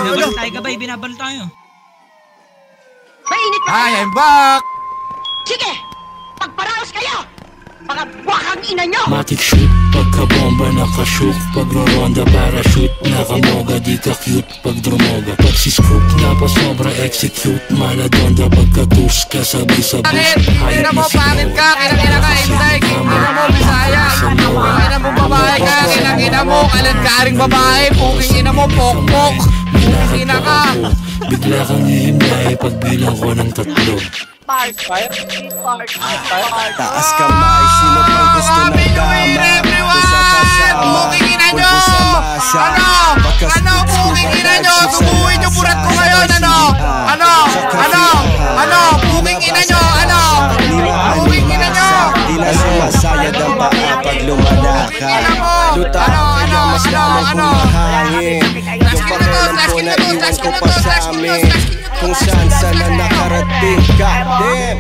Binabantay ka ba? Binabantay tayo. Mainit na Hi, kayo! I'm back! Sige! Pagparaos kayo! Mga wakang ina nyo! Matic shoot, pagkabomba nakashoot. Pagro-ronda parachute, nakamoga di ka cute. Pag-drumoga, pag si scoop, napasobra execute. Maladonda pagkatus, kasabay sa bus. Kina mo, pangit ka, kinakina ka, intay. Kina mo, bisaya. Kina mo, babae ka, kinakina mo, kalankaring babae. Puking ina mo, pok-pok. Puking ina ka. Bigla kang hihimlay pagbilang ko ng 3. Taas kamay, sino pang gusto ng tama? Isang kasama, pulpo sa masa. Ano, puking ina nyo, subuhin nyo burat ko ngayon, puking ina nyo, puking ina nyo. Di na sumasayad ang paa pag lumalakad. Luta, kaya mas lamang kumahangin. Yung pakialam ko na iwan ko pa sa amin. Kung saan sana nakarating ka, damn.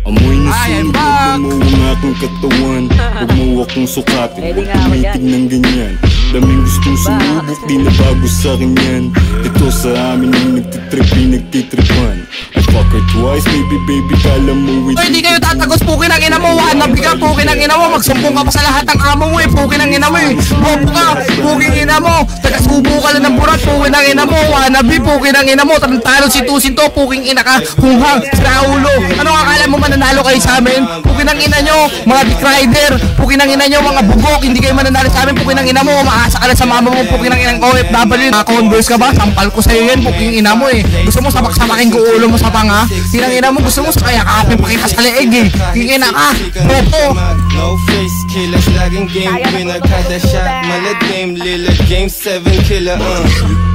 Amoy na sunog, lumuwa na akong katawan. Huwag mo akong sukatin, huwag tumitig ng ganyan. Daming gustong sumubok, di na bago sa'kin yan. Ito sa amin yung nagtitrip, nagtitripan. I fuck her twice, baby, kala mo Hindi kayo tatagos, pukin ang ina mo. Hanabi ka, pukin ang ina mo. Magsumbong ka pa sa lahat ng amo mo eh. Pukin ang ina mo eh. Bobo ka, pukin ina mo. Taga-subo ka lang ng burat, pukin ang ina mo. Hanabi, pukin ang ina mo. Talo si Tusin to, puking ina ka. Hunghang, sa ulo. Ano akala mo mananalo kayo sa amin? Pukin ang ina nyo, mga dick rider. Pukin ang ina nyo, mga bugok. Hindi kayo mananalo sa amin, pukin ang ina mo. Maasa ka lang sa mama mo, pukin ang inang OFW. Converse ka ba? Sampal ko sa'yo yan, puking ina mo eh. Gusto mo sabak-sabakin ko ulo mo sa panga? Pinang ina mo, gusto mo sa kaya kakapin pa kita sa leeg eh. King ina ka, bobo. No face killers, laging game winner. Kada shot, malad game, lila game 7 killer.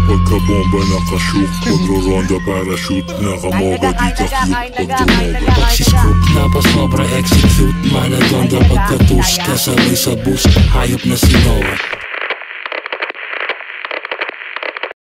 Pagkabomba nakashoot, pagro-ronda parachute. Nakamoga di ka cute, pag-drumoga. Pag si scoop, napasobra execute. Maladonda pagkatus, kasabay sa bus. Hayop na si Noah.